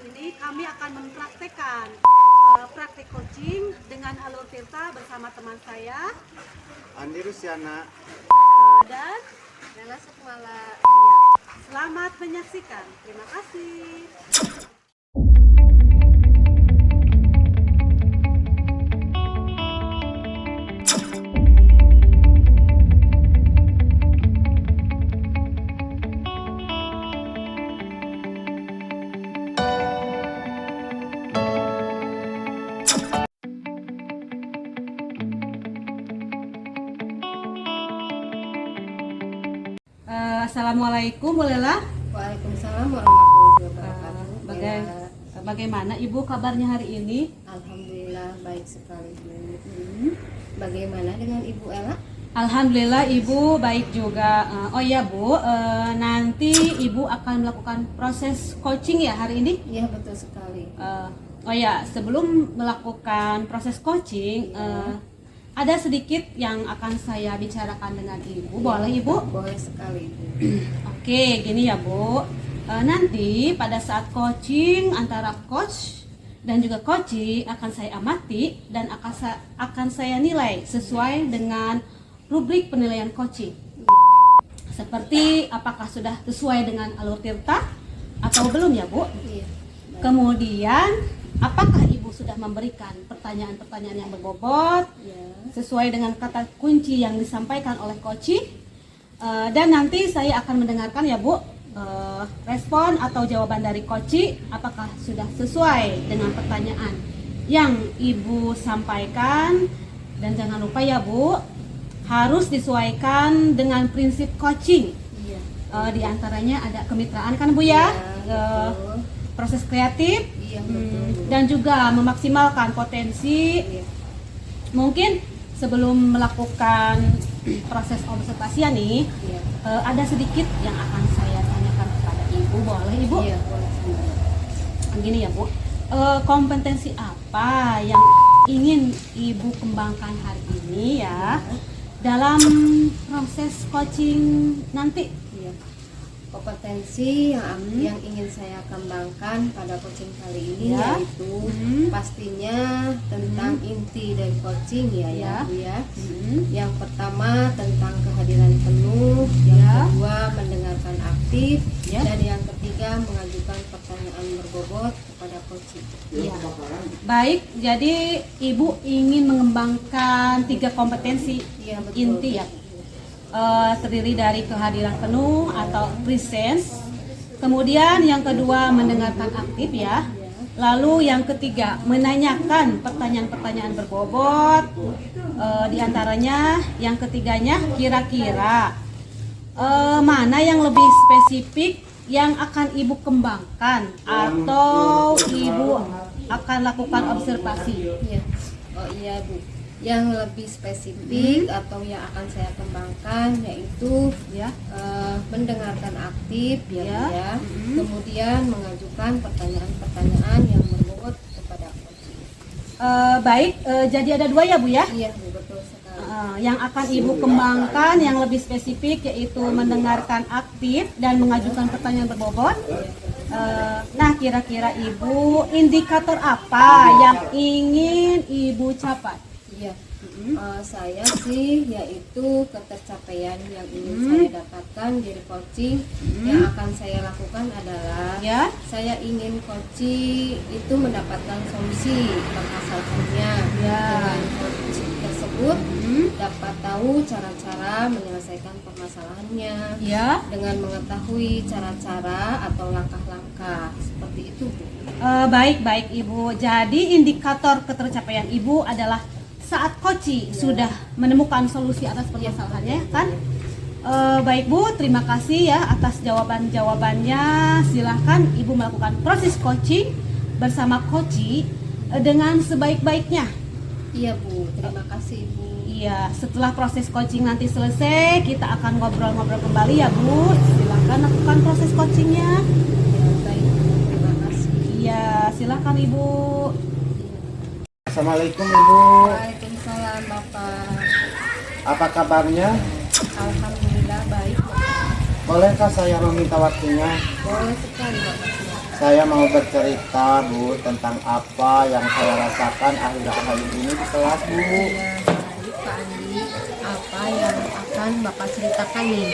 ini kami akan mempraktekkan praktik coaching dengan Alur Tirta bersama teman saya Andi Rusiana dan Nana Sukmala. ya, selamat menyaksikan. Terima kasih. Assalamualaikum, Bu Lela. Waalaikumsalam warahmatullahi wabarakatuh. Bagaimana Ibu kabarnya hari ini? Alhamdulillah baik sekali. Bagaimana dengan Ibu Ella? Alhamdulillah Ibu baik juga. Oh ya Bu, nanti Ibu akan melakukan proses coaching ya hari ini? Iya betul sekali. Oh ya, sebelum melakukan proses coaching, ada sedikit yang akan saya bicarakan dengan Ibu. Boleh Ibu? Boleh sekali Ibu. Oke, gini ya Bu. Nanti pada saat coaching antara coach dan juga coachee akan saya amati dan akan saya nilai sesuai dengan rubrik penilaian coaching. Seperti apakah sudah sesuai dengan Alur Tirta atau belum ya Bu? Iya. Kemudian apakah Ibu sudah memberikan pertanyaan-pertanyaan yang berbobot Ya. sesuai dengan kata kunci yang disampaikan oleh coachee? Dan nanti saya akan mendengarkan ya Bu, respon atau jawaban dari coachee apakah sudah sesuai dengan pertanyaan yang Ibu sampaikan. Dan jangan lupa ya Bu, harus disesuaikan dengan prinsip coaching. Iya. Di antaranya ada kemitraan kan Bu ya, Betul. proses kreatif, Iya betul. dan juga memaksimalkan potensi. Iya. Mungkin sebelum melakukan proses observasi nih, Iya. ada sedikit yang akan saya tanyakan kepada Ibu. Boleh Ibu? Iya, boleh sekali. Gini ya Bu, kompetensi apa yang ingin Ibu kembangkan hari ini ya dalam proses coaching nanti? Iya. Kompetensi yang ingin saya kembangkan pada coaching kali ini Ya. yaitu pastinya tentang inti dari coaching ya Bu ya. Yang pertama tentang kehadiran penuh, yang kedua mendengarkan aktif, Ya. dan yang ketiga mengajukan pertanyaan berbobot kepada coaching. Ya. Baik, jadi Ibu ingin mengembangkan 3 kompetensi Iya betul. inti ya. Terdiri dari kehadiran penuh atau presence, kemudian yang kedua mendengarkan aktif ya, lalu yang ketiga menanyakan pertanyaan-pertanyaan berbobot, diantaranya yang ketiganya kira-kira mana yang lebih spesifik yang akan Ibu kembangkan atau Ibu akan lakukan observasi. Iya. Oh iya Bu. Yang lebih spesifik atau yang akan saya kembangkan yaitu Ya. mendengarkan aktif Ya. ya. Kemudian mengajukan pertanyaan-pertanyaan yang berbobot kepada coaching. Baik, jadi ada 2 ya Bu ya. Iya Bu, betul sekali. Yang akan Ibu kembangkan yang lebih spesifik yaitu mendengarkan aktif dan mengajukan pertanyaan berbobot. Nah, kira-kira Ibu indikator apa yang ingin Ibu capai? Iya. Saya sih yaitu ketercapaian yang ingin saya dapatkan dari coaching. Yang akan saya lakukan adalah Ya. saya ingin coaching itu mendapatkan solusi permasalahannya. Ya. Dengan coaching tersebut dapat tahu cara-cara menyelesaikan permasalahannya Ya. dengan mengetahui cara-cara atau langkah-langkah seperti itu Bu. Baik Ibu. Jadi indikator ketercapaian Ibu adalah saat coaching sudah menemukan solusi atas permasalahannya kan? Baik Bu, terima kasih ya atas jawabannya. Silahkan Ibu melakukan proses coaching bersama coachee dengan sebaik-baiknya. Iya Bu, terima kasih Bu. Iya, setelah proses coaching nanti selesai, kita akan ngobrol-ngobrol kembali ya Bu. Silahkan lakukan proses coachingnya. Ya, baik Bu, terima kasih. Iya, silahkan Ibu. Assalamualaikum Ibu, Waalaikumsalam Bapak. apa kabarnya? Alhamdulillah baik Bapak. Bolehkah saya meminta waktunya? Boleh sekali Bapak. Saya mau bercerita Bu tentang apa yang saya rasakan akhir-akhir ini di kelas Bu. Ya, baik Pak Andi, apa yang akan Bapak ceritakan nih?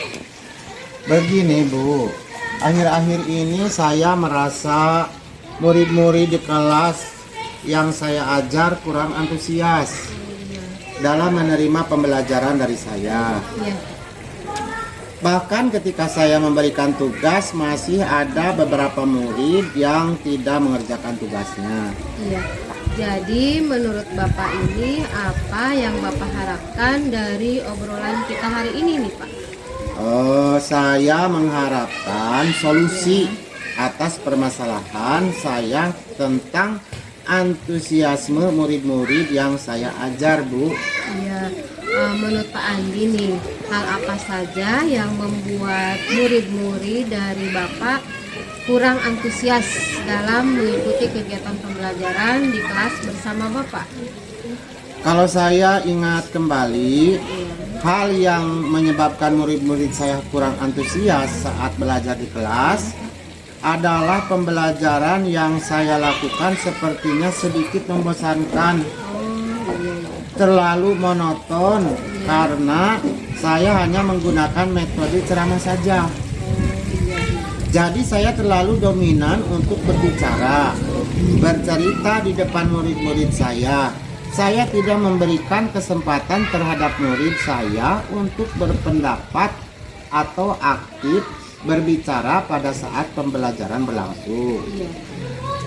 Begini Bu, akhir-akhir ini saya merasa murid-murid di kelas yang saya ajar kurang antusias dalam menerima pembelajaran dari saya. Ya, Bahkan ketika saya memberikan tugas, masih ada beberapa murid yang tidak mengerjakan tugasnya. iya. Jadi menurut Bapak ini apa yang Bapak harapkan dari obrolan kita hari ini nih Pak? Saya mengharapkan solusi atas permasalahan saya tentang antusiasme murid-murid yang saya ajar Bu. Iya, menurut Pak Andi nih, hal apa saja yang membuat murid-murid dari Bapak kurang antusias dalam mengikuti kegiatan pembelajaran di kelas bersama Bapak? Kalau saya ingat kembali, hal yang menyebabkan murid-murid saya kurang antusias saat belajar di kelas adalah pembelajaran yang saya lakukan sepertinya sedikit membosankan, terlalu monoton karena saya hanya menggunakan metode ceramah saja. Jadi saya terlalu dominan untuk berbicara, bercerita di depan murid-murid saya. Saya tidak memberikan kesempatan terhadap murid saya untuk berpendapat atau aktif berbicara pada saat pembelajaran berlangsung.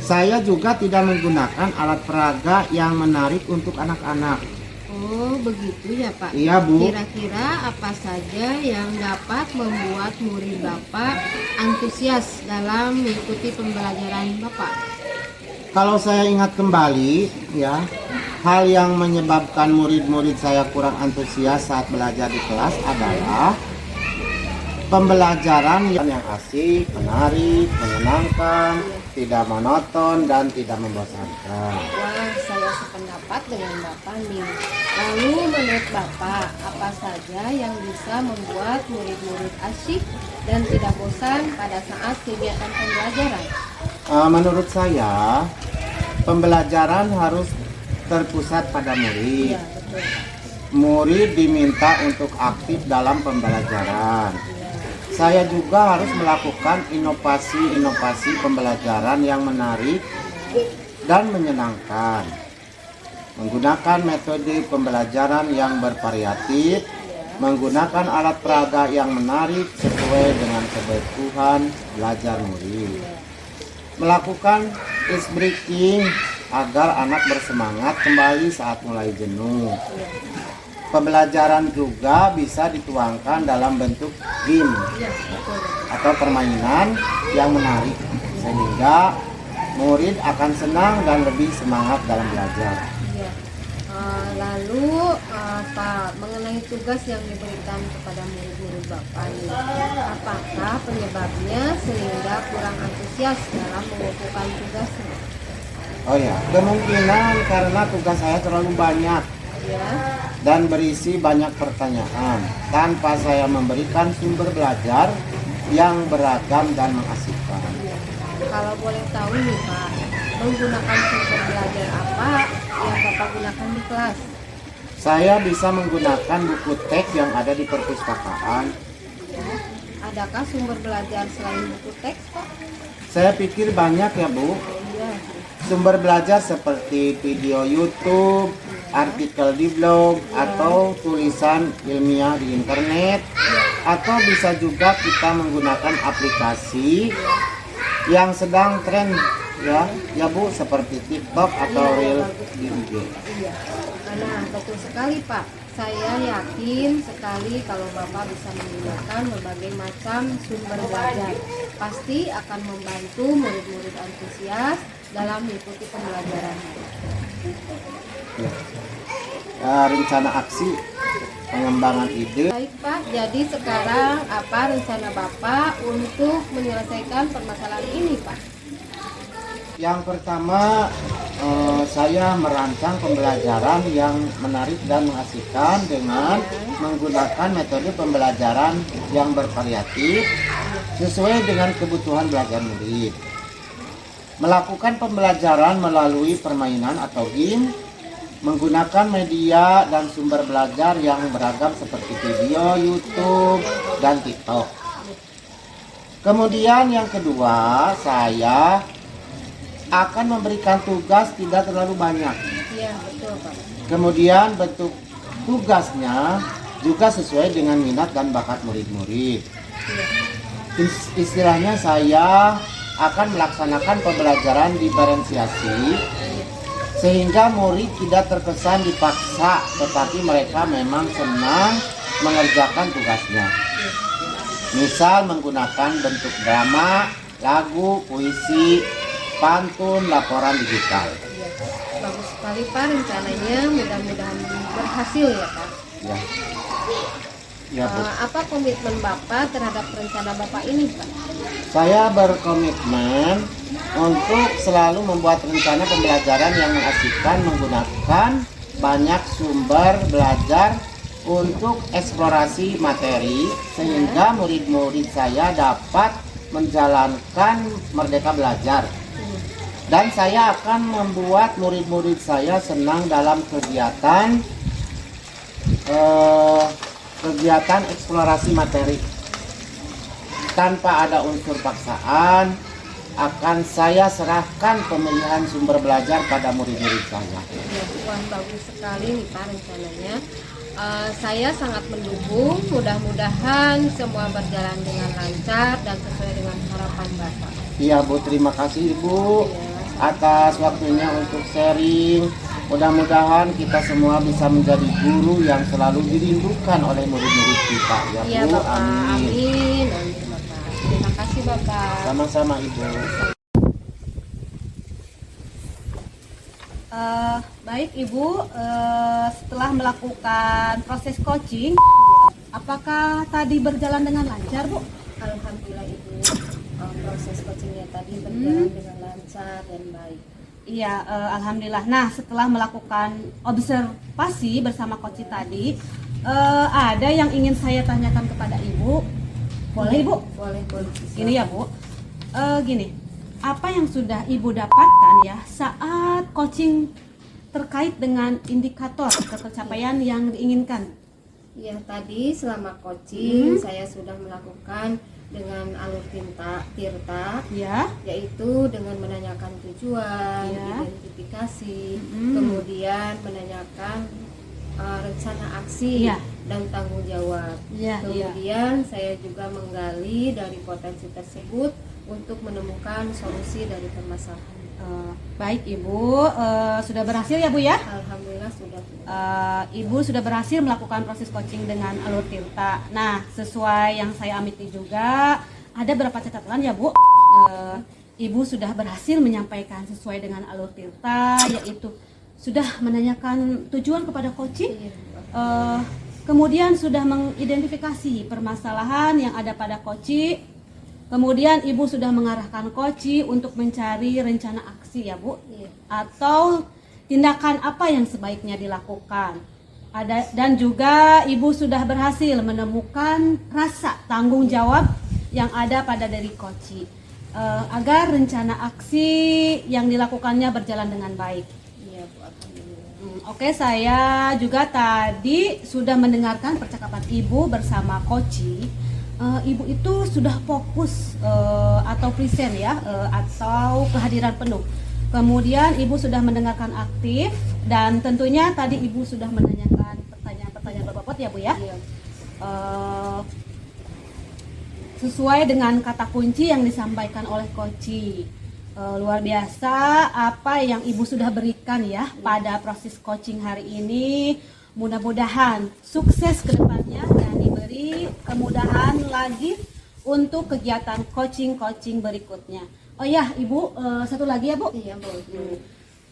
Saya juga tidak menggunakan alat peraga yang menarik untuk anak-anak. Oh, begitu ya Pak? Iya Bu. Kira-kira apa saja yang dapat membuat murid Bapak antusias dalam mengikuti pembelajaran Bapak? Kalau saya ingat kembali, ya, hal yang menyebabkan murid-murid saya kurang antusias saat belajar di kelas adalah pembelajaran yang asik, menarik, menyenangkan, tidak monoton, dan tidak membosankan. Wah, saya sependapat dengan Bapak nih. Lalu menurut Bapak, apa saja yang bisa membuat murid-murid asyik dan tidak bosan pada saat kegiatan pembelajaran? Menurut saya, pembelajaran harus terpusat pada murid. Iya, betul. Murid diminta untuk aktif dalam pembelajaran. Saya juga harus melakukan inovasi-inovasi pembelajaran yang menarik dan menyenangkan. Menggunakan metode pembelajaran yang bervariatif, menggunakan alat peraga yang menarik sesuai dengan kebutuhan belajar murid. Melakukan ice breaking agar anak bersemangat kembali saat mulai jenuh. Pembelajaran juga bisa dituangkan dalam bentuk game atau permainan yang menarik sehingga murid akan senang dan lebih semangat dalam belajar. Iya. Lalu Pak, mengenai tugas yang diberikan kepada murid-murid Bapak ini, apakah penyebabnya sehingga kurang antusias dalam mengumpulkan tugasnya? Oh ya, kemungkinan karena tugas saya terlalu banyak Ya. dan berisi banyak pertanyaan tanpa saya memberikan sumber belajar yang beragam dan mengasihkan. Kalau boleh tahu nih Pak, menggunakan sumber belajar apa yang Bapak gunakan di kelas? Saya bisa menggunakan buku teks yang ada di perpustakaan. Ya. Adakah sumber belajar selain buku teks Pak? Saya pikir banyak ya Bu. Iya. Sumber belajar seperti video YouTube, artikel di blog, atau tulisan ilmiah di internet, atau bisa juga kita menggunakan aplikasi yang sedang tren ya Bu, seperti TikTok atau Reel di IG. Iya. Nah, betul sekali Pak. Saya yakin sekali kalau Bapak bisa menggunakan berbagai macam sumber belajar. Pasti akan membantu murid-murid antusias dalam mengikuti pembelajaran. Rencana aksi pengembangan ide. Baik Pak, jadi sekarang apa rencana Bapak untuk menyelesaikan permasalahan ini Pak? Yang pertama, saya merancang pembelajaran yang menarik dan mengasihkan dengan menggunakan metode pembelajaran yang bervariatif sesuai dengan kebutuhan belajar murid. melakukan pembelajaran melalui permainan atau game, menggunakan media dan sumber belajar yang beragam seperti video, YouTube, dan TikTok. Kemudian yang kedua, saya akan memberikan tugas tidak terlalu banyak. Iya, betul Pak. Kemudian bentuk tugasnya juga sesuai dengan minat dan bakat murid-murid. Istilahnya saya akan melaksanakan pembelajaran diferensiasi sehingga murid tidak terkesan dipaksa, tetapi mereka memang senang mengerjakan tugasnya. Misal menggunakan bentuk drama, lagu, puisi, pantun, laporan digital. Iya, bagus sekali Pak rencananya, mudah-mudahan berhasil ya Pak. Ya. Ya, Bu. Apa komitmen Bapak terhadap rencana Bapak ini Pak? Saya berkomitmen untuk selalu membuat rencana pembelajaran yang mengasihkan menggunakan banyak sumber belajar untuk eksplorasi materi sehingga murid-murid saya dapat menjalankan merdeka belajar. Dan saya akan membuat murid-murid saya senang dalam kegiatan eksplorasi materi. Tanpa ada unsur paksaan, akan saya serahkan pemilihan sumber belajar pada murid-murid saya. Ya, wah bagus sekali nih Pak rencananya. Saya sangat mendukung, mudah-mudahan semua berjalan dengan lancar dan sesuai dengan harapan Bapak. Iya Bu, terima kasih Ibu atas waktunya untuk sharing. Mudah-mudahan kita semua bisa menjadi guru yang selalu dirindukan oleh murid-murid kita ya Iya Bu. Bapak, amin. Amin Bapak. Terima kasih Bapak. Sama-sama Ibu. Baik Ibu, setelah melakukan proses coaching, apakah tadi berjalan dengan lancar Bu? Alhamdulillah Ibu, proses coachingnya tadi berjalan dengan lancar dan baik. Iya, alhamdulillah. Nah, setelah melakukan observasi bersama coach tadi, ada yang ingin saya tanyakan kepada Ibu. Boleh Ibu? Boleh. Gini ya Bu, gini, apa yang sudah Ibu dapatkan ya saat coaching terkait dengan indikator tercapaian yang diinginkan? Ya, tadi selama coaching saya sudah melakukan dengan alur tirta, Ya. yaitu dengan menanyakan tujuan, Ya. identifikasi, kemudian menanyakan rencana aksi Ya. dan tanggung jawab. Ya, Kemudian saya juga menggali dari potensi tersebut untuk menemukan solusi dari permasalahan. Baik Ibu, sudah berhasil ya Bu ya? Alhamdulillah sudah. Ibu sudah berhasil melakukan proses coaching dengan alur tirta. Nah, sesuai yang saya amati juga, ada beberapa catatan ya Bu. Ibu sudah berhasil menyampaikan sesuai dengan alur tirta, yaitu sudah menanyakan tujuan kepada coaching, kemudian sudah mengidentifikasi permasalahan yang ada pada coaching, kemudian Ibu sudah mengarahkan coaching untuk mencari rencana aksi ya Bu, atau tindakan apa yang sebaiknya dilakukan. Dan juga Ibu sudah berhasil menemukan rasa tanggung jawab yang ada pada diri coaching, agar rencana aksi yang dilakukannya berjalan dengan baik. Iya Bu, alhamdulillah. Oke, saya juga tadi sudah mendengarkan percakapan Ibu bersama coaching. Ibu itu sudah fokus atau present ya, atau kehadiran penuh. Kemudian Ibu sudah mendengarkan aktif, dan tentunya tadi Ibu sudah menanyakan pertanyaan-pertanyaan berbobot ya Bu ya. Iya. Sesuai dengan kata kunci yang disampaikan oleh coaching. Luar biasa apa yang Ibu sudah berikan ya pada proses coaching hari ini. Mudah-mudahan sukses ke depannya dan diberi kemudahan lagi untuk kegiatan coaching berikutnya. Oh ya Ibu, satu lagi ya Bu. Iya boleh.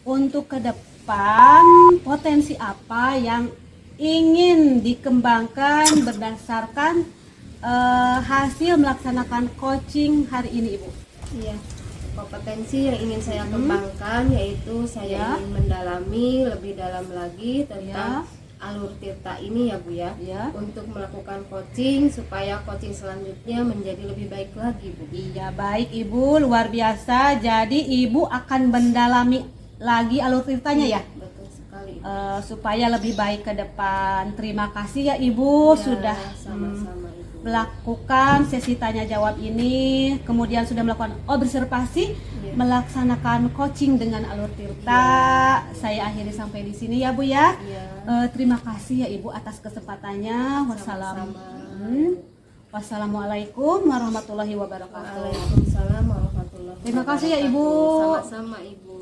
Untuk ke depan potensi apa yang ingin dikembangkan berdasarkan hasil melaksanakan coaching hari ini Ibu? Iya. Kompetensi yang ingin saya kembangkan yaitu saya Ya. ingin mendalami lebih dalam lagi tentang Alur Tirta ini ya Bu ya, Ya. untuk melakukan coaching supaya coaching selanjutnya menjadi lebih baik lagi Bu. Iya, baik Ibu, luar biasa. Jadi Ibu akan mendalami lagi alur tirtanya ya, Betul sekali. supaya lebih baik ke depan. Terima kasih ya Ibu Ya, sudah sama-sama Ibu. melakukan sesi tanya jawab ini, kemudian sudah melakukan observasi, Ya. melaksanakan coaching dengan alur tirta. Saya akhiri sampai di sini ya Bu ya. Iya. Terima kasih ya Ibu atas kesempatannya. Wassalamualaikum warahmatullahi wabarakatuh. Waalaikumsalam warahmatullahi Terima kasih ya, Ibu. wabarakatuh. Sama-sama Ibu.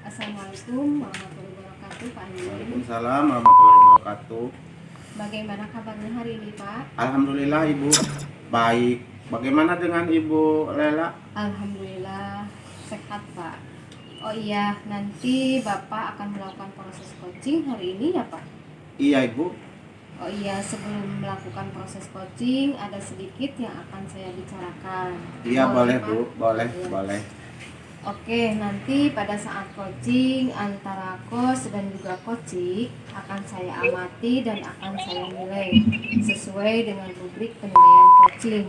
Assalamualaikum warahmatullahi wabarakatuh Pak Andi. Waalaikumsalam warahmatullahi wabarakatuh. Bagaimana kabarnya hari ini Pak? Alhamdulillah Ibu baik. Bagaimana dengan Ibu Lela? Alhamdulillah sehat Pak. Oh iya, nanti Bapak akan melakukan proses coaching hari ini ya Pak? Iya Ibu. Oh iya, sebelum melakukan proses coaching ada sedikit yang akan saya bicarakan. Iya boleh Pak? Bu, boleh, Iya. boleh. Oke, nanti pada saat coaching antara coach dan juga coaching akan saya amati dan akan saya nilai sesuai dengan rubrik penilaian coaching.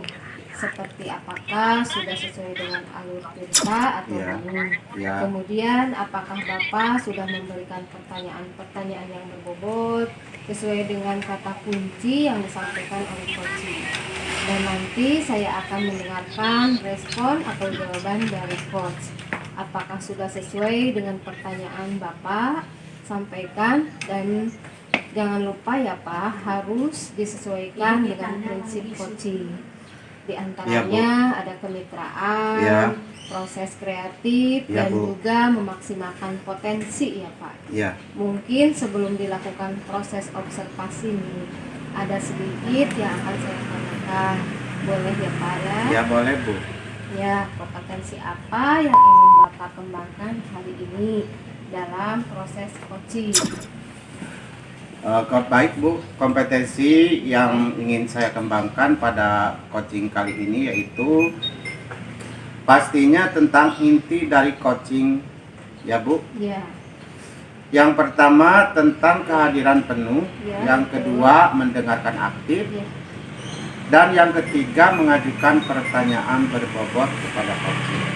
Seperti apakah sudah sesuai dengan alur tirta atau Iya. belum. Ya, Kemudian apakah Bapak sudah memberikan pertanyaan-pertanyaan yang berbobot sesuai dengan kata kunci yang disampaikan oleh coaching. Dan nanti saya akan mendengarkan respon atau jawaban dari coach. Apakah sudah sesuai dengan pertanyaan Bapak sampaikan, dan jangan lupa ya Pak, harus disesuaikan dengan prinsip coaching. Di antaranya ada kemitraan, Ya. proses kreatif, Ya, dan Bu. juga memaksimalkan potensi ya Pak. ya, Mungkin sebelum dilakukan proses observasi nih, ada sedikit yang akan saya tanyakan. Boleh ya Pak ya? ya boleh Bu. Ya, kompetensi apa yang ingin Bapak kembangkan hari ini dalam proses coaching? Baik Bu, kompetensi yang ingin saya kembangkan pada coaching kali ini yaitu pastinya tentang inti dari coaching ya Bu. Ya, Yang pertama tentang kehadiran penuh, Ya, yang betul. kedua mendengarkan aktif, ya, dan yang ketiga mengajukan pertanyaan berbobot kepada coaching. ya.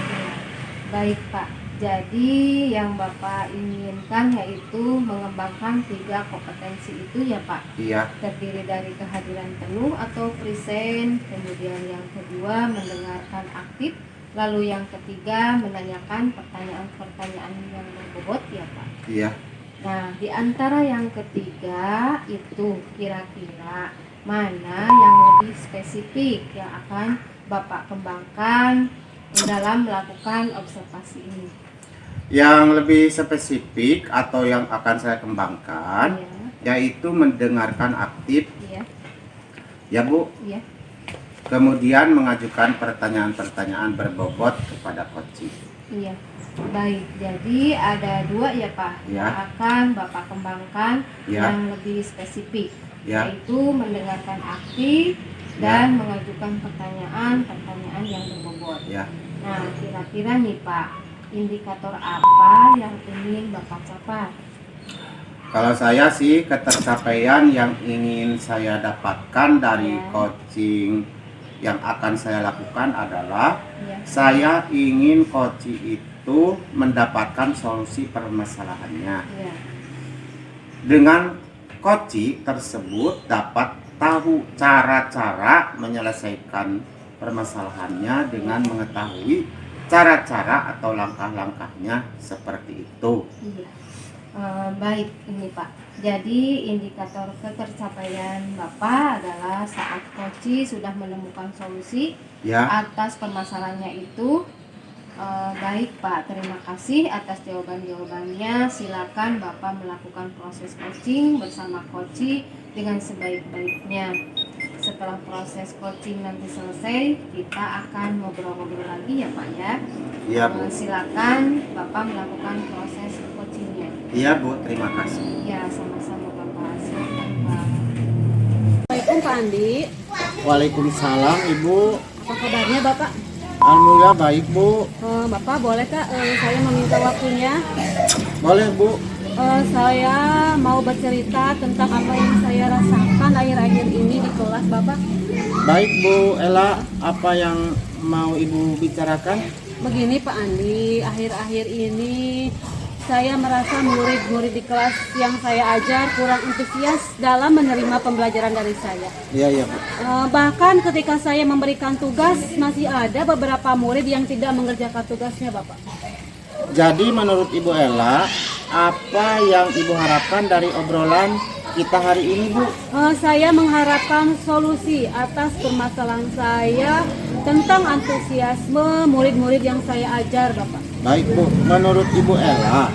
Baik Pak. Jadi yang Bapak inginkan yaitu mengembangkan 3 kompetensi itu ya Pak. Iya, Terdiri dari kehadiran penuh atau present, kemudian yang kedua mendengarkan aktif, lalu yang ketiga menanyakan pertanyaan-pertanyaan yang berbobot ya Pak. iya. Nah, di antara yang ketiga itu kira-kira mana yang lebih spesifik yang akan Bapak kembangkan dalam melakukan observasi ini? Yang lebih spesifik atau yang akan saya kembangkan yaitu mendengarkan aktif Iya, ya Bu. iya, Kemudian mengajukan pertanyaan-pertanyaan berbobot kepada coaching. iya. Baik, jadi ada 2 ya Pak Ya. yang akan Bapak kembangkan Ya. yang lebih spesifik, Ya. yaitu mendengarkan aktif dan mengajukan pertanyaan-pertanyaan yang berbobot. Ya. Nah, kira-kira nih Pak, indikator apa yang ingin Bapak capai? Kalau saya sih ketercapaian yang ingin saya dapatkan dari Ya. coaching yang akan saya lakukan adalah Ya, saya ingin coaching itu mendapatkan solusi permasalahannya. ya, Dengan coaching tersebut dapat tahu cara-cara menyelesaikan permasalahannya dengan mengetahui cara-cara atau langkah-langkahnya seperti itu. iya. Baik ini Pak. Jadi indikator ketercapaian Bapak adalah saat coach sudah menemukan solusi Ya, atas permasalahannya itu. Baik Pak, terima kasih atas jawaban-jawabannya. Silakan Bapak melakukan proses coaching bersama coach dengan sebaik-baiknya. Setelah proses coaching nanti selesai, kita akan ngobrol-ngobrol lagi ya Pak ya. iya Bu. Silakan Bapak melakukan proses coachingnya. Iya Bu, terima kasih. Ya, sama-sama Bapak. Silakan Pak. Assalamualaikum Pak Andi. Waalaikumsalam Ibu. Apa kabarnya Bapak? Alhamdulillah baik Bu. Bapak boleh Kak saya meminta waktunya? Boleh Bu. Saya mau bercerita tentang apa yang saya rasakan akhir-akhir ini di kelas Bapak. Baik Bu Ella, apa yang mau Ibu bicarakan? Begini Pak Andi, akhir-akhir ini saya merasa murid-murid di kelas yang saya ajar kurang antusias dalam menerima pembelajaran dari saya. Iya Bu. Bahkan ketika saya memberikan tugas, masih ada beberapa murid yang tidak mengerjakan tugasnya Bapak. Jadi menurut Ibu Ella, apa yang Ibu harapkan dari obrolan kita hari ini Bu? Saya mengharapkan solusi atas permasalahan saya tentang antusiasme murid-murid yang saya ajar Bapak. Baik Bu, menurut Ibu Ella,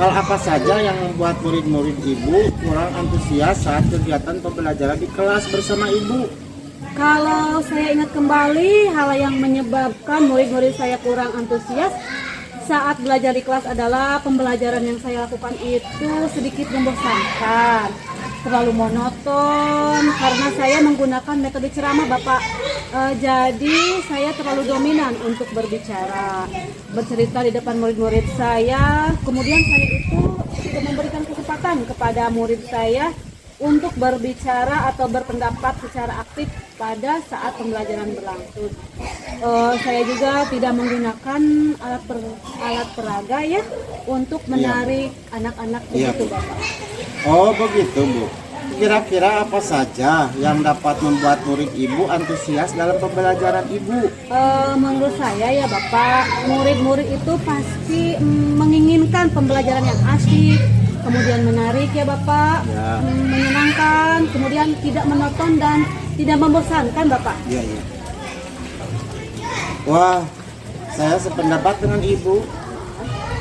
hal apa saja yang membuat murid-murid Ibu kurang antusias saat kegiatan pembelajaran di kelas bersama Ibu? Kalau saya ingat kembali, hal yang menyebabkan murid-murid saya kurang antusias saat belajar di kelas adalah pembelajaran yang saya lakukan itu sedikit membosankan, terlalu monoton karena saya menggunakan metode ceramah Bapak. Jadi saya terlalu dominan untuk bercerita di depan murid-murid saya. Kemudian saya itu tidak memberikan kesempatan kepada murid saya untuk berbicara atau berpendapat secara aktif pada saat pembelajaran berlangsung. Saya juga tidak menggunakan alat peraga ya untuk menarik anak-anak begitu Bapak. Oh begitu Bu. Kira-kira apa saja yang dapat membuat murid Ibu antusias dalam pembelajaran Ibu? Menurut saya ya Bapak, murid-murid itu pasti menginginkan pembelajaran yang asik, kemudian menarik ya Bapak, Ya. menyenangkan, kemudian tidak monoton dan tidak membosankan Bapak. Iya. Wah, saya sependapat dengan Ibu.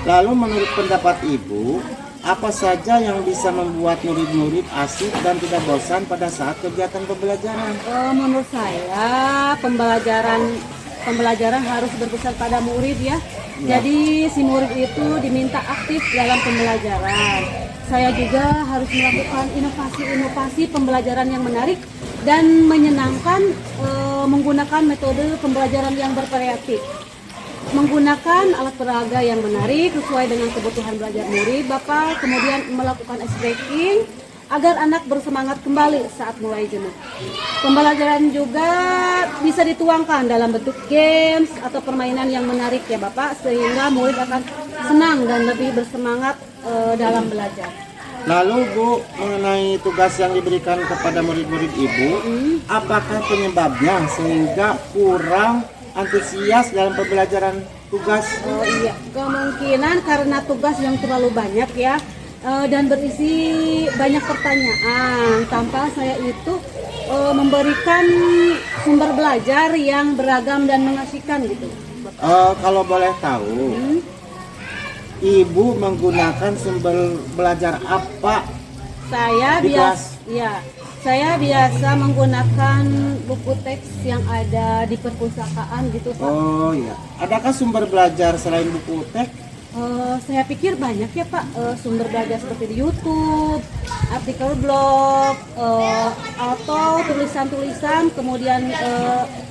Lalu menurut pendapat Ibu, apa saja yang bisa membuat murid-murid asik dan tidak bosan pada saat kegiatan pembelajaran? Menurut saya pembelajaran harus berpusat pada murid ya. Jadi si murid itu diminta aktif dalam pembelajaran. Saya juga harus melakukan inovasi-inovasi pembelajaran yang menarik dan menyenangkan, menggunakan metode pembelajaran yang bervariatif. Menggunakan alat peraga yang menarik sesuai dengan kebutuhan belajar murid Bapak, kemudian melakukan ice breaking agar anak bersemangat kembali saat mulai jenuh. Pembelajaran juga bisa dituangkan dalam bentuk games atau permainan yang menarik ya Bapak, sehingga murid akan senang dan lebih bersemangat dalam belajar. Lalu Bu, mengenai tugas yang diberikan kepada murid-murid Ibu, apakah penyebabnya sehingga kurang antusias dalam pembelajaran tugas? Oh iya, kemungkinan karena tugas yang terlalu banyak ya, dan berisi banyak pertanyaan tanpa saya itu memberikan sumber belajar yang beragam dan mengasihkan gitu. Kalau boleh tahu, Ibu menggunakan sumber belajar apa? Saya Di saya biasa menggunakan buku teks yang ada di perpustakaan gitu Pak. Oh iya, adakah sumber belajar selain buku teks? Saya pikir banyak ya Pak, sumber belajar seperti di YouTube, artikel blog, atau tulisan-tulisan, kemudian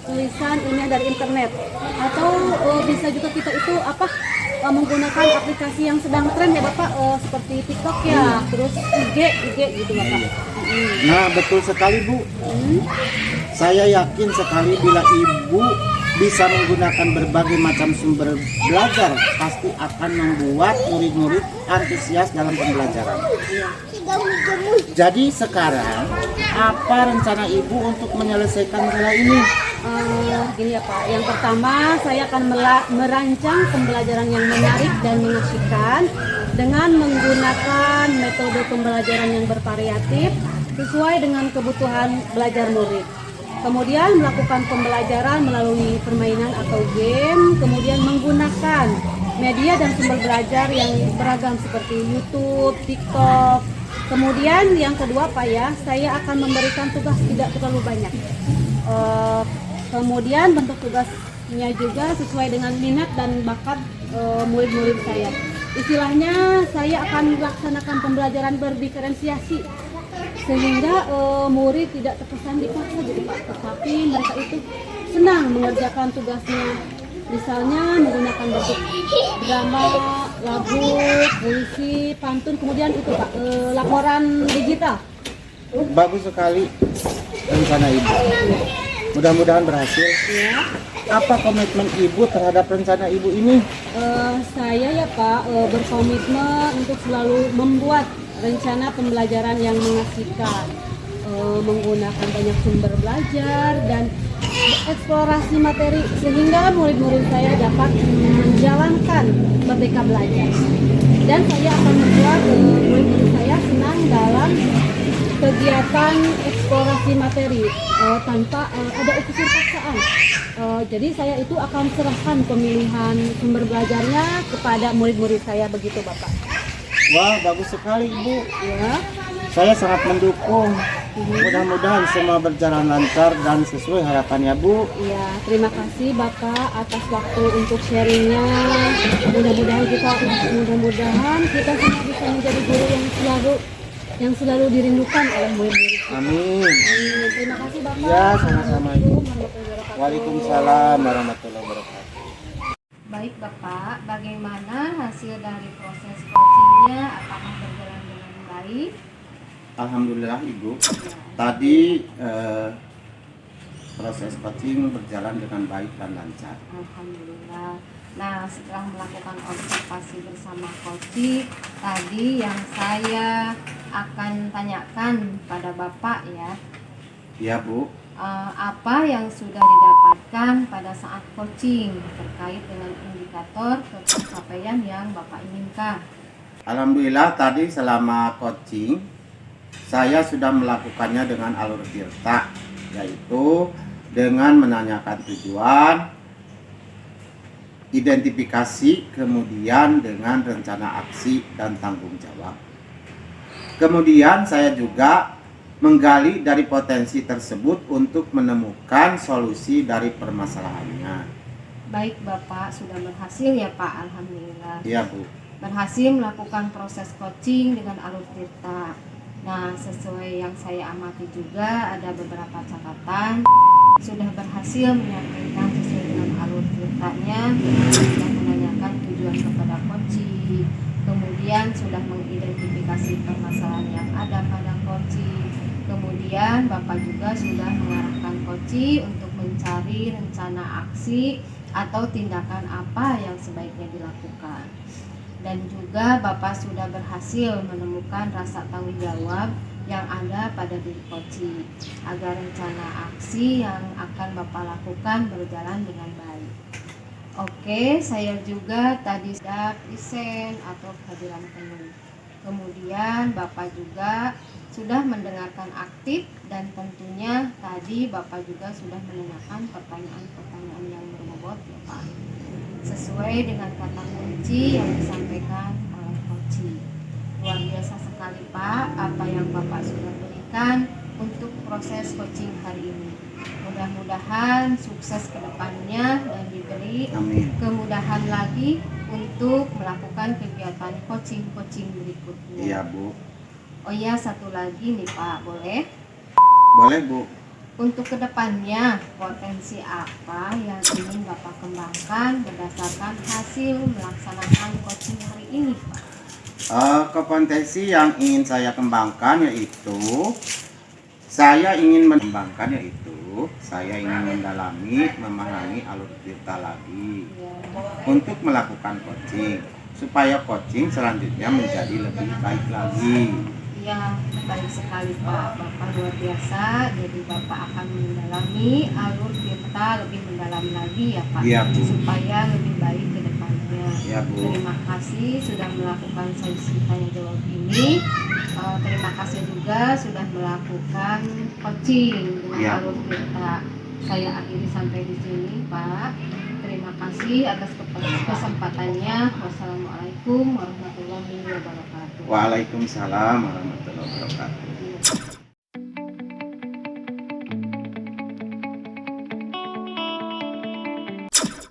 tulisan ini dari internet, atau bisa juga kita itu menggunakan aplikasi yang sedang tren ya Bapak, seperti TikTok ya, terus IG gitu Bapak. Nah betul sekali Bu. Saya yakin sekali bila Ibu bisa menggunakan berbagai macam sumber belajar, pasti akan membuat murid-murid antusias dalam pembelajaran. Jadi sekarang, apa rencana Ibu untuk menyelesaikan masalah ini? Gini ya Pak, yang pertama saya akan merancang pembelajaran yang menarik dan mengasihkan dengan menggunakan metode pembelajaran yang bervariatif sesuai dengan kebutuhan belajar murid. Kemudian melakukan pembelajaran melalui permainan atau game, kemudian menggunakan media dan sumber belajar yang beragam seperti YouTube, TikTok. Kemudian yang kedua Pak ya, saya akan memberikan tugas tidak terlalu banyak. Kemudian bentuk tugasnya juga sesuai dengan minat dan bakat murid-murid saya. Istilahnya saya akan melaksanakan pembelajaran berdiferensiasi sehingga murid tidak terkesan dipaksa gitu Pak, tetapi mereka itu senang mengerjakan tugasnya Misalnya menggunakan bentuk drama, lagu, puisi, pantun, kemudian itu Pak, laporan digital. Bagus sekali rencana Ibu. Mudah-mudahan berhasil. Ya. Apa komitmen Ibu terhadap rencana Ibu ini? Saya ya Pak berkomitmen untuk selalu membuat rencana pembelajaran yang mengasihkan, menggunakan banyak sumber belajar dan eksplorasi materi sehingga murid-murid saya dapat menjalankan merdeka belajar. Dan saya akan membuat murid-murid saya senang dalam kegiatan eksplorasi materi tanpa ada unsur paksaan. Jadi saya itu akan serahkan pemilihan sumber belajarnya kepada murid-murid saya, begitu Bapak. Wah, bagus sekali Ibu. Ya. Saya sangat mendukung. Mudah-mudahan semua berjalan lancar dan sesuai harapannya Bu. Ya, terima kasih Bapak atas waktu untuk sharingnya. Mudah-mudahan kita semua bisa menjadi guru yang selalu dirindukan oleh murid-murid. Amin. Terima kasih Bapak. Ya, sama-sama Ibu. Assalamualaikum warahmatullahi wabarakatuh. Waalaikumsalam warahmatullahi wabarakatuh. Baik Bapak, bagaimana hasil dari proses coachingnya? Apakah berjalan dengan baik? Alhamdulillah Ibu. Tadi proses coaching berjalan dengan baik dan lancar. Alhamdulillah. Nah, setelah melakukan observasi bersama coaching, tadi yang saya akan tanyakan pada Bapak ya, Iya Bu. apa yang sudah didapatkan pada saat coaching terkait dengan indikator pencapaian yang Bapak inginkan? Alhamdulillah tadi selama coaching saya sudah melakukannya dengan alur tirta, yaitu dengan menanyakan tujuan, identifikasi, kemudian dengan rencana aksi dan tanggung jawab. Kemudian saya juga menggali dari potensi tersebut untuk menemukan solusi dari permasalahannya. Baik Bapak, sudah berhasil ya Pak, alhamdulillah. Iya Bu. Berhasil melakukan proses coaching dengan alur tirta. Nah, sesuai yang saya amati juga ada beberapa catatan. Sudah berhasil menyampaikan sesuai dengan alur tirtanya, sudah menanyakan tujuan kepada coaching, kemudian sudah mengidentifikasi permasalahan yang ada pada coaching, kemudian Bapak juga sudah mengarahkan coaching untuk mencari rencana aksi atau tindakan apa yang sebaiknya dilakukan. Dan juga Bapak sudah berhasil menemukan rasa tanggung jawab yang ada pada diri coaching agar rencana aksi yang akan Bapak lakukan berjalan dengan baik. Oke, saya juga tadi sudah present atau kehadiran penuh. Kemudian Bapak juga sudah mendengarkan aktif dan tentunya tadi Bapak juga sudah menanyakan pertanyaan-pertanyaan yang berbobot ya Pak, sesuai dengan kata kunci yang disampaikan oleh coaching. Luar biasa sekali Pak apa yang Bapak sudah berikan untuk proses coaching hari ini. Mudah-mudahan sukses ke depannya dan diberi Amin. kemudahan lagi untuk melakukan kegiatan coaching berikutnya. Iya Bu. Oh iya, satu lagi nih Pak, boleh? Boleh Bu. Untuk kedepannya, potensi apa yang ingin Bapak kembangkan berdasarkan hasil melaksanakan coaching hari ini, Pak? Kompetensi yang ingin saya kembangkan yaitu saya ingin mendalami, memahami alur tirta lagi Ya, untuk melakukan coaching supaya coaching selanjutnya menjadi lebih baik lagi. ya, baik sekali Pak. Bapak luar biasa. Jadi Bapak akan mendalami alur tirta lebih mendalam lagi ya Pak, Iya, Bu. supaya lebih baik ke depannya. Iya, Bu. Terima kasih sudah melakukan sesi tanya jawab ini. Terima kasih juga sudah melakukan coaching dengan Iya. alur tirta. Saya akhiri sampai di sini Pak. Terima kasih atas kesempatannya. Wassalamualaikum warahmatullahi wabarakatuh. Waalaikumsalam warahmatullahi wabarakatuh.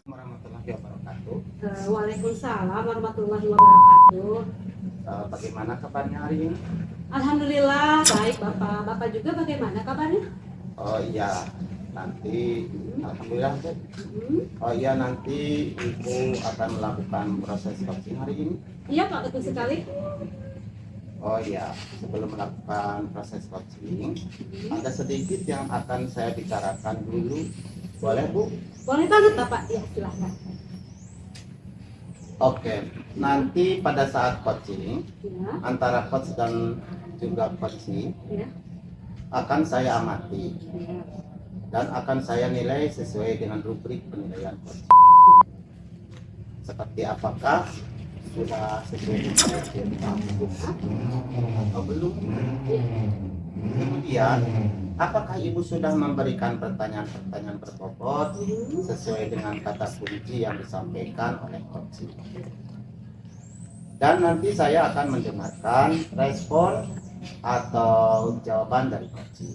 Warahmatullahi wabarakatuh. Waalaikumsalam warahmatullahi wabarakatuh. Bagaimana kabarnya hari ini? Alhamdulillah baik Bapak. Bapak juga bagaimana kabarnya? Oh iya, nanti alhamdulillah Bu. Oh iya, nanti Ibu akan melakukan proses coaching hari ini. Iya Pak, betul sekali. Oh iya, sebelum melakukan proses coaching, ada sedikit yang akan saya bicarakan dulu. Boleh Bu? Boleh banget Bapak, ya silahkan. Oke, nanti pada saat coaching, Ya, antara coach dan juga coaching ya, akan saya amati ya. dan akan saya nilai sesuai dengan rubrik penilaian coaching. Seperti apakah sudah sesuai dengan atau belum? Kemudian, apakah Ibu sudah memberikan pertanyaan-pertanyaan berbobot sesuai dengan kata kunci yang disampaikan oleh coach? Dan nanti saya akan mendengarkan respon atau jawaban dari coach.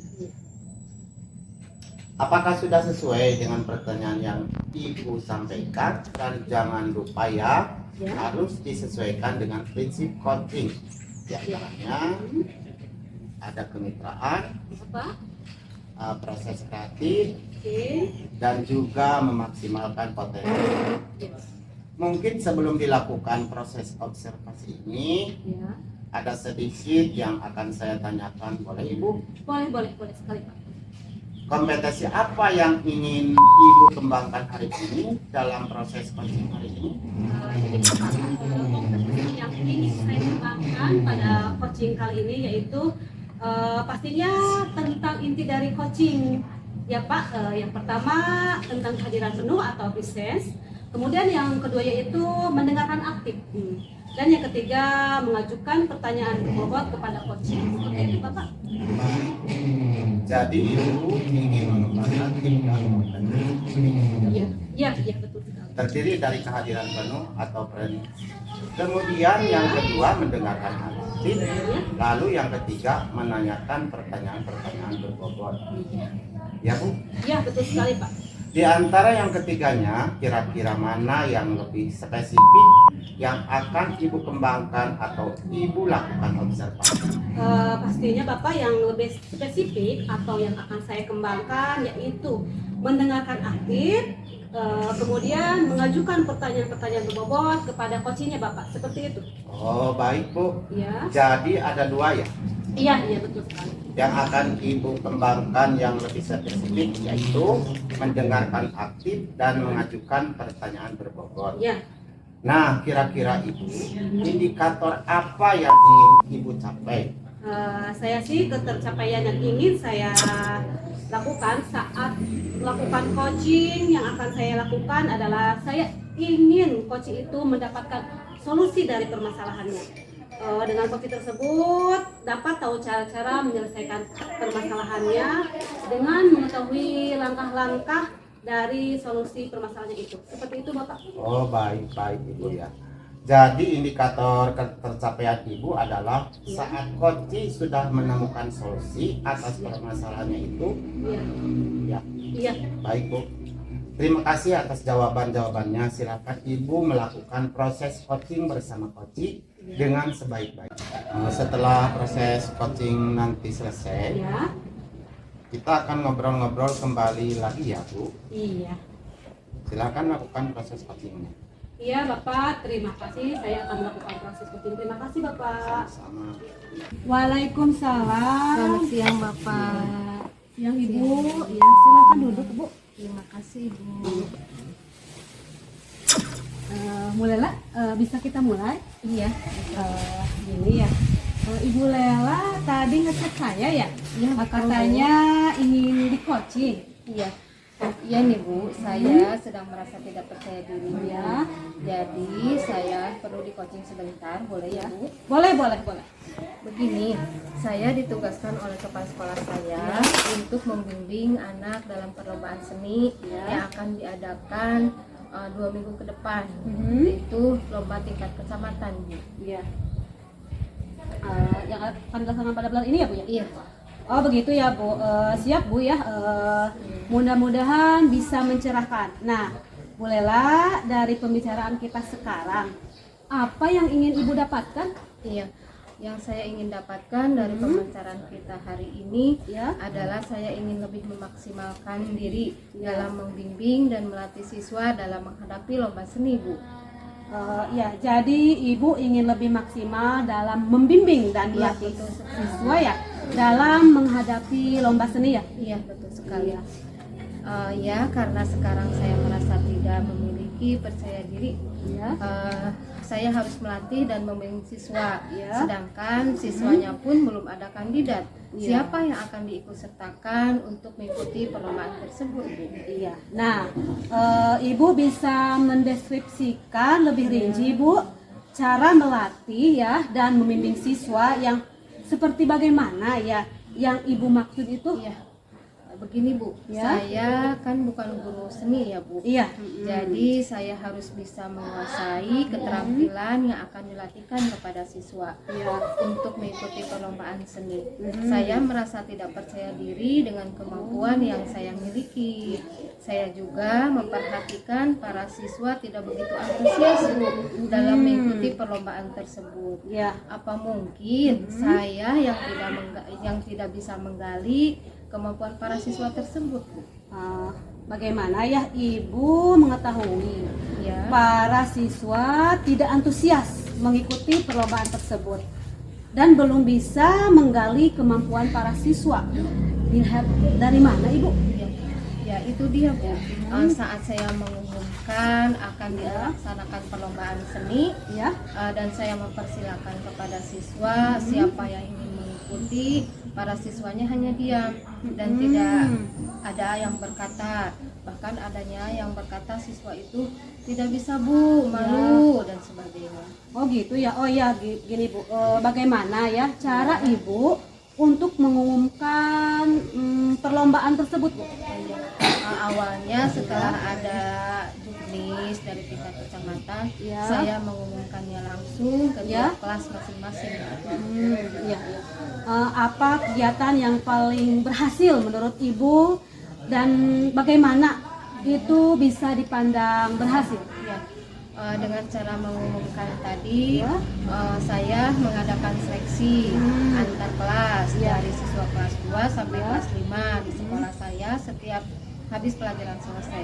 Apakah sudah sesuai dengan pertanyaan yang Ibu sampaikan? Dan jangan lupa ya, harus disesuaikan dengan prinsip coaching. Di antaranya ada kemitraan, Apa? proses kreatif, Oke. dan juga memaksimalkan potensi. Ya. Mungkin sebelum dilakukan proses observasi ini, Ya. ada sedikit yang akan saya tanyakan. Boleh Ibu? Boleh sekali Pak. Kompetensi apa yang ingin Ibu kembangkan hari ini dalam proses coaching hari ini? Jadi Bapak, kompetensi yang ingin saya kembangkan pada coaching kali ini yaitu pastinya tentang inti dari coaching ya Pak. Yang pertama tentang kehadiran penuh atau presence, kemudian yang kedua yaitu mendengarkan aktif, dan yang ketiga mengajukan pertanyaan berbobot kepada coaching. Seperti itu Bapak. Jadi Ibu ingin mengembangkan tim dan kompetensi Iya betul sekali. terdiri dari kehadiran penuh atau presence. Kemudian yang kedua mendengarkan aktif, lalu yang ketiga menanyakan pertanyaan-pertanyaan berbobot. Ya Bu? Iya betul sekali Pak. Di antara yang ketiganya, kira-kira mana yang lebih spesifik yang akan Ibu kembangkan atau Ibu lakukan observasi? Pastinya Bapak yang lebih spesifik atau yang akan saya kembangkan yaitu mendengarkan aktif, kemudian mengajukan pertanyaan-pertanyaan berbobot kepada coachingnya Bapak, seperti itu. Oh baik Bu, Ya, jadi ada dua ya iya betul sekali. yang akan Ibu kembangkan yang lebih spesifik, yaitu mendengarkan aktif dan mengajukan pertanyaan berbobot. Ya, Nah, kira-kira Ibu, indikator apa yang ingin Ibu capai? saya sih ketercapaian yang ingin saya lakukan saat melakukan coaching yang akan saya lakukan adalah saya ingin coaching itu mendapatkan solusi dari permasalahannya. Dengan coaching tersebut dapat tahu cara-cara menyelesaikan permasalahannya dengan mengetahui langkah-langkah dari solusi permasalahannya itu. Seperti itu Bapak. Oh baik Ibu ya. Jadi indikator ketercapaian Ibu adalah saat coaching sudah menemukan solusi atas permasalahannya itu. Iya. Ya, Iya. baik Bu. Terima kasih atas jawaban-jawabannya. Silakan Ibu melakukan proses coaching bersama coaching dengan sebaik-baik. Setelah proses coaching nanti selesai, Ya. kita akan ngobrol-ngobrol kembali lagi ya Bu. Iya. Silakan lakukan proses coachingnya. Iya Bapak, terima kasih. Saya akan melakukan proses coaching. Terima kasih Bapak. Sama. Waalaikumsalam. Selamat siang Bapak. Siang Ibu. Ya, silakan duduk Bu. Terima kasih Bu. Mulailah, bisa kita mulai? Iya. Gini ya. Ibu Lela tadi ngechat saya ya? Iya, Katanya ingin di coaching. Iya. Iya nih Bu, saya sedang merasa tidak percaya diri Ya. Jadi saya perlu di coaching sebentar, boleh ya Bu? Boleh. Begini, saya ditugaskan oleh kepala sekolah saya untuk membimbing anak dalam perlombaan seni yang akan diadakan 2 minggu ke depan, yaitu lomba tingkat kecamatan Bu. Iya. Yang akan dilaksanakan pada bulan ini ya Bu ya? Iya. Oh begitu ya Bu. Siap Bu ya. Mudah-mudahan bisa mencerahkan. Nah, Bu Lela, dari pembicaraan kita sekarang, apa yang ingin Ibu dapatkan? Iya. Yang saya ingin dapatkan dari pemasaran kita hari ini Ya. adalah saya ingin lebih memaksimalkan diri Ya. dalam membimbing dan melatih siswa dalam menghadapi lomba seni, Bu. Ya, jadi Ibu ingin lebih maksimal dalam membimbing dan Iya, melatih betul sekali. siswa ya dalam menghadapi lomba seni ya. Iya, betul sekali. Iya. Ya, karena sekarang saya merasa tidak memiliki percaya diri. Ya. Saya harus melatih dan membimbing siswa, Ya. sedangkan siswanya pun belum ada kandidat. Ya. Siapa yang akan diikutsertakan untuk mengikuti perlombaan tersebut, Bu? Iya. Nah, Ibu bisa mendeskripsikan lebih rinci, Bu, cara melatih ya dan membimbing siswa yang seperti bagaimana ya yang Ibu maksud itu? Iya, begini, Bu. Ya. Saya kan bukan guru seni ya, Bu. Iya. Jadi saya harus bisa menguasai keterampilan yang akan dilatihkan kepada siswa Iya. untuk mengikuti perlombaan seni. Saya merasa tidak percaya diri dengan kemampuan yang saya miliki. Saya juga memperhatikan para siswa tidak begitu antusias, Bu, dalam mengikuti perlombaan tersebut. Iya. Apa mungkin saya yang tidak bisa menggali kemampuan para siswa tersebut, Bu? Bagaimana ya Ibu mengetahui Ya. para siswa tidak antusias mengikuti perlombaan tersebut dan belum bisa menggali kemampuan para siswa? Dilihat dari mana, Ibu? Ya, itu dia, Bu. Saat saya mengumumkan akan dilaksanakan perlombaan seni, Ya. dan saya mempersilakan kepada siswa siapa yang ingin mengikuti, para siswanya hanya diam dan tidak ada yang berkata. Bahkan adanya yang berkata siswa itu tidak bisa, Bu, malu dan sebagainya. Oh gitu ya. Oh ya, gini Bu. Bagaimana ya cara Ibu untuk mengumumkan perlombaan tersebut, Bu? Awalnya setelah ada juknis dari tingkat kecamatan, Ya. saya mengumumkannya langsung ke Ya. tiap kelas masing-masing. Iya. Apa kegiatan yang paling berhasil menurut Ibu dan bagaimana itu bisa dipandang berhasil? Ya. Dengan cara mengumumkan tadi, Ya. saya mengadakan seleksi antar kelas Ya. dari siswa kelas 2 sampai Ya. kelas 5 di sekolah saya setiap habis pelajaran selesai.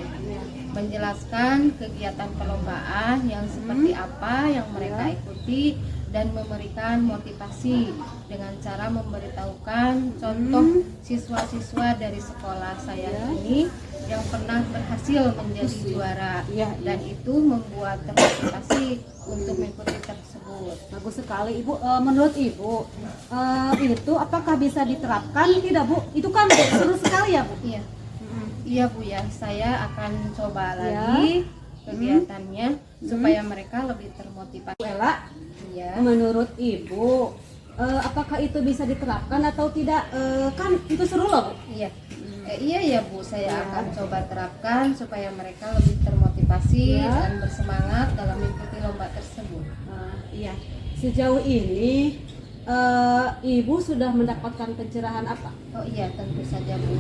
Menjelaskan kegiatan perlombaan yang seperti apa yang mereka ikuti dan memberikan motivasi dengan cara memberitahukan contoh siswa-siswa dari sekolah saya ini yang pernah berhasil menjadi juara, Ya, dan itu membuat termotivasi untuk mengikuti tersebut. Bagus sekali Ibu. Menurut Ibu itu apakah bisa diterapkan? Tidak, Bu? Itu kan seru sekali ya, Bu. Iya, iya, Bu, ya. Saya akan coba Ya. lagi kegiatannya supaya mereka lebih termotivasi. Bu Ella, Ya. menurut Ibu apakah itu bisa diterapkan atau tidak? Kan itu seru loh, Bu. Iya. Iya ya, Bu, saya akan coba terapkan supaya mereka lebih termotivasi Ya. dan bersemangat dalam mengikuti lomba tersebut. Iya. Sejauh ini Ibu sudah mendapatkan pencerahan apa? Oh iya, tentu saja, Bu.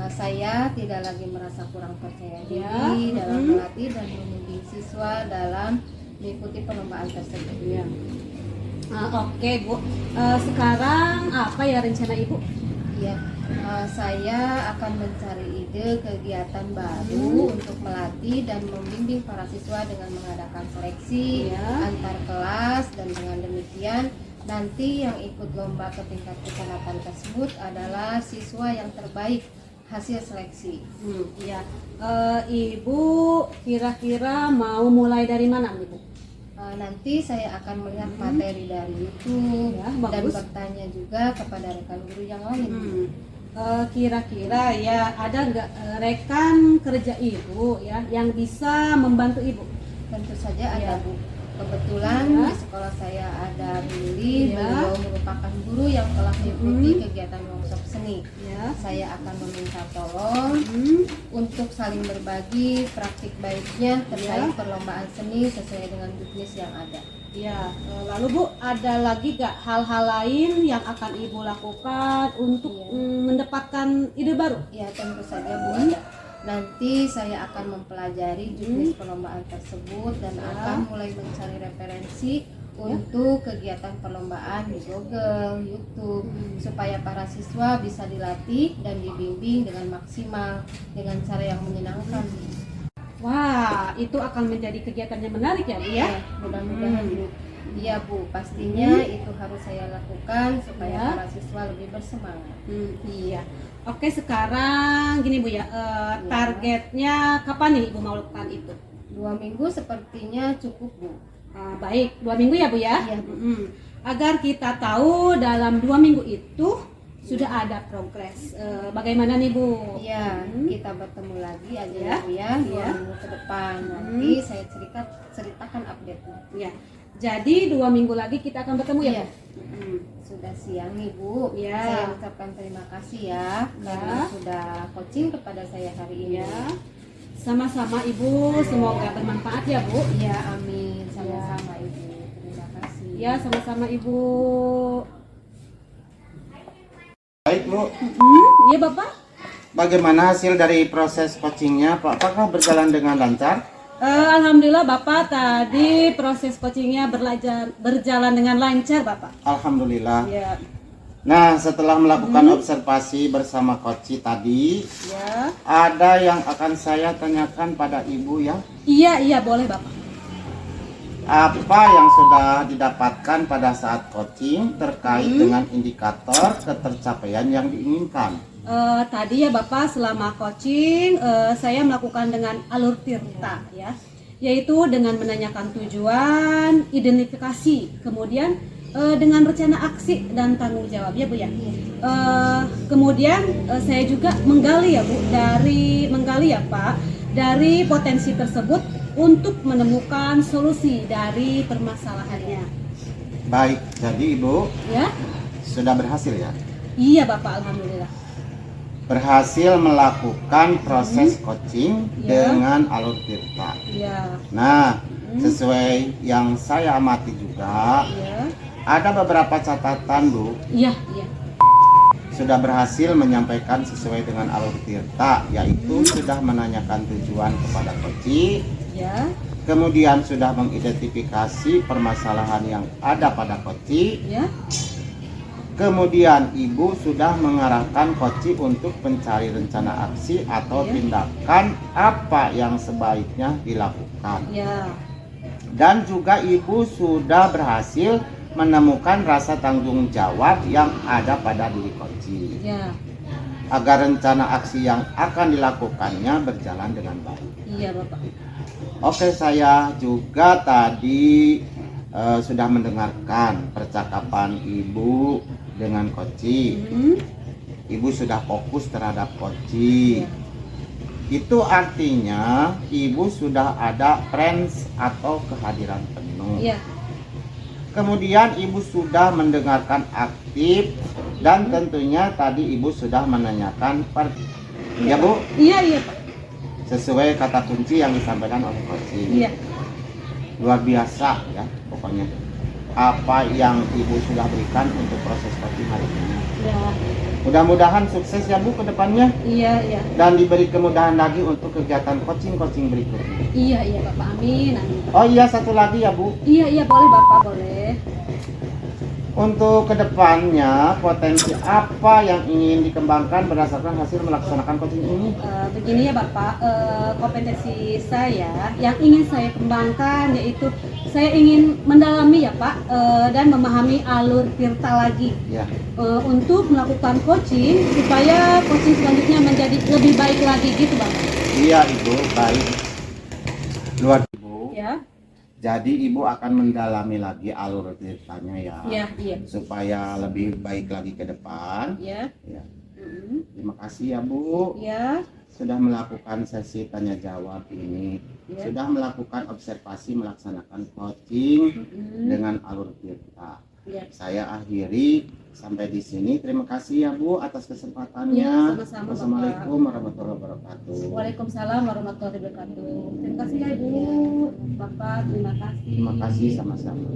Saya tidak lagi merasa kurang percaya diri Ya. dalam melatih dan membimbing siswa dalam mengikuti perlombaan tersebut. Iya. Oke, Bu. Sekarang apa ya rencana Ibu? Iya, saya akan mencari ide kegiatan baru untuk melatih dan membimbing para siswa dengan mengadakan seleksi Ya. antar kelas, dan dengan demikian nanti yang ikut lomba ke tingkat kecamatan tersebut adalah siswa yang terbaik hasil seleksi. Iya. Ibu kira-kira mau mulai dari mana, Ibu? Nanti saya akan melihat materi dari YouTube Ya, dan bagus. bertanya juga kepada rekan guru yang lain. Kira-kira ya ada nggak rekan kerja Ibu ya yang bisa membantu Ibu? Tentu saja ada, Ya. Bu. Kebetulan Ya. di sekolah saya ada Billy, Ya. beliau merupakan guru yang telah mengikuti kegiatan workshop seni. Ya. Saya akan meminta tolong untuk saling berbagi praktik baiknya terkait perlombaan seni sesuai dengan juknis yang ada. Ya. Lalu Bu, ada lagi nggak hal-hal lain yang akan Ibu lakukan untuk mendapatkan ide baru? Ya, tentu saja, Bu, ada. Nanti saya akan mempelajari juknis perlombaan tersebut dan akan mulai mencari referensi untuk kegiatan perlombaan di Google, YouTube, supaya para siswa bisa dilatih dan dibimbing dengan maksimal dengan cara yang menyenangkan. Wah, itu akan menjadi kegiatan yang menarik ya, Bu ya? Mudah-mudahan Bu. Iya Bu, pastinya itu harus saya lakukan supaya Ya. para siswa lebih bersemangat. Iya. Oke, sekarang gini Bu ya, targetnya kapan nih Ibu mau lakukan itu? 2 minggu sepertinya cukup Bu. Baik, 2 minggu ya Bu ya? Iya, Bu. Agar kita tahu dalam 2 minggu itu sudah ada progres. Bagaimana nih Bu? Iya, kita bertemu lagi aja Ya. ya Bu ya, 2 Ya. minggu ke depan. Nanti saya ceritakan update-nya. Ya. Jadi 2 minggu lagi kita akan bertemu ya Iya. Bu? Sudah siang nih Bu. Ya. Saya ucapkan terima kasih ya karena sudah coaching kepada saya hari ini. Ya. Sama-sama Ibu, semoga bermanfaat ya Bu. Iya, amin. Sama-sama Ibu. Terima kasih. Ya, sama-sama Ibu. Baik Bu, Iya Bapak. bagaimana hasil dari proses coachingnya Pak? Apakah berjalan dengan lancar? Alhamdulillah Bapak, tadi proses coachingnya berjalan dengan lancar Bapak. Alhamdulillah. Ya, Nah, setelah melakukan observasi bersama Koci tadi, ya. ada yang akan saya tanyakan pada Ibu ya. Iya boleh Bapak. Apa yang sudah didapatkan pada saat coaching terkait dengan indikator ketercapaian yang diinginkan? Tadi ya Bapak, selama coaching saya melakukan dengan alur tirta ya, yaitu dengan menanyakan tujuan, identifikasi, kemudian dengan rencana aksi dan tanggung jawab ya Bu ya. Kemudian saya juga menggali ya Bu, menggali ya Pak dari potensi tersebut untuk menemukan solusi dari permasalahannya. Baik, jadi Ibu Ya, sudah berhasil ya? iya Bapak, alhamdulillah. Berhasil melakukan proses coaching Ya. dengan alur tirta. Iya, Nah, sesuai yang saya amati juga, iya, ada beberapa catatan Bu. iya. Sudah berhasil menyampaikan sesuai dengan alur tirta, yaitu sudah menanyakan tujuan kepada Koci, Ya, kemudian sudah mengidentifikasi permasalahan yang ada pada Koci, ya, kemudian Ibu sudah mengarahkan Koci untuk mencari rencana aksi atau Ya. tindakan apa yang sebaiknya dilakukan. ya, Dan juga Ibu sudah berhasil menemukan rasa tanggung jawab yang ada pada diri Koci, ya, agar rencana aksi yang akan dilakukannya berjalan dengan baik. iya Bapak. Oke, saya juga tadi sudah mendengarkan percakapan Ibu dengan Koci. Ibu sudah fokus terhadap Koci. Iya. Itu artinya Ibu sudah ada friends atau kehadiran penuh. Iya, Kemudian Ibu sudah mendengarkan aktif dan tentunya tadi Ibu sudah menanyakan ya Bu, iya Pak. sesuai kata kunci yang disampaikan oleh Koci. Iya, Luar biasa ya pokoknya apa yang Ibu sudah berikan untuk proses coaching hari ini. ya, Mudah-mudahan sukses ya Bu ke depannya iya, dan diberi kemudahan lagi untuk kegiatan coaching berikutnya. iya Bapak. Amin, amin. Oh iya, satu lagi ya Bu. Iya boleh Bapak, boleh. Untuk kedepannya potensi apa yang ingin dikembangkan berdasarkan hasil melaksanakan coaching ini? Begini ya Bapak, kompetensi saya yang ingin saya kembangkan yaitu saya ingin mendalami ya Pak dan memahami alur tirta lagi Ya, untuk melakukan coaching supaya coaching selanjutnya menjadi lebih baik lagi gitu Bapak. iya Ibu, baik. Luar Ibu. Ya, Jadi Ibu akan mendalami lagi alur ceritanya ya, iya, supaya lebih baik lagi ke depan. ya, Ya. Terima kasih ya Bu, ya, sudah melakukan sesi tanya jawab ini, Ya. sudah melakukan observasi melaksanakan coaching dengan alur tirta. ya. Saya akhiri sampai di sini. Terima kasih ya Bu atas kesempatannya. Ya, sama-sama, Wassalamualaikum warahmatullahi wabarakatuh. Waalaikumsalam warahmatullahi wabarakatuh. Terima kasih ya Ibu, Bapak, terima kasih. Terima kasih sama-sama.